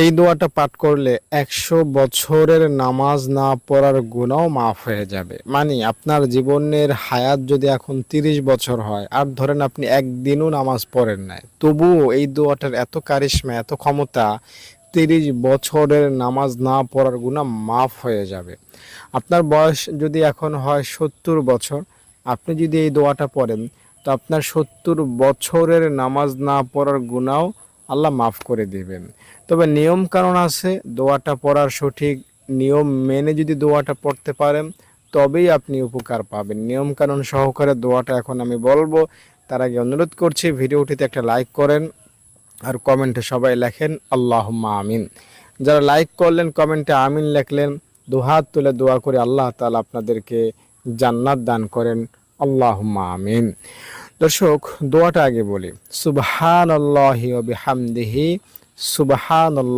এই দোয়াটা পাঠ করলে 100 বছরের নামাজ না পড়ার গুনাহ মাফ হয়ে যাবে। মানে আপনার জীবনের হায়াত যদি এখন 30 বছর হয় আর ধরেন আপনি একদিনও নামাজ পড়েন নাই, তবুও এই দোয়াটার এত কারিশমা, এত ক্ষমতা, 30 বছরের নামাজ না পড়ার গুনাহ মাফ হয়ে যাবে। আপনার বয়স যদি এখন হয় 70 বছর, আপনি যদি এই দোয়াটা পড়েন তো আপনার 70 বছরের নামাজ না পড়ার গুনাহ আল্লাহ মাফ করে দিবেন। তবে নিয়ম কানুন আছে, দোয়াটা পড়ার সঠিক নিয়ম মেনে যদি দোয়াটা পড়তে পারেন তবেই আপনি উপকার পাবেন। নিয়ম কানুন সহকারে দোয়াটা এখন আমি বলবো, তার আগে অনুরোধ করছি ভিডিওটিতে একটা লাইক করেন আর কমেন্টে সবাই লেখেন আল্লাহুম্মা আমিন। যারা লাইক করলেন, কমেন্টে আমিন লেখলেন, দুহাত তুলে দোয়া করে আল্লাহ তাআলা আপনাদেরকে জান্নাত দান করেন। আল্লাহুম্মা আমিন। দর্শক, দোয়াটা আগে বলি। সুবহানাল্লাহি ওয়া বিহামদিহি, সুবহানাল্লাহ।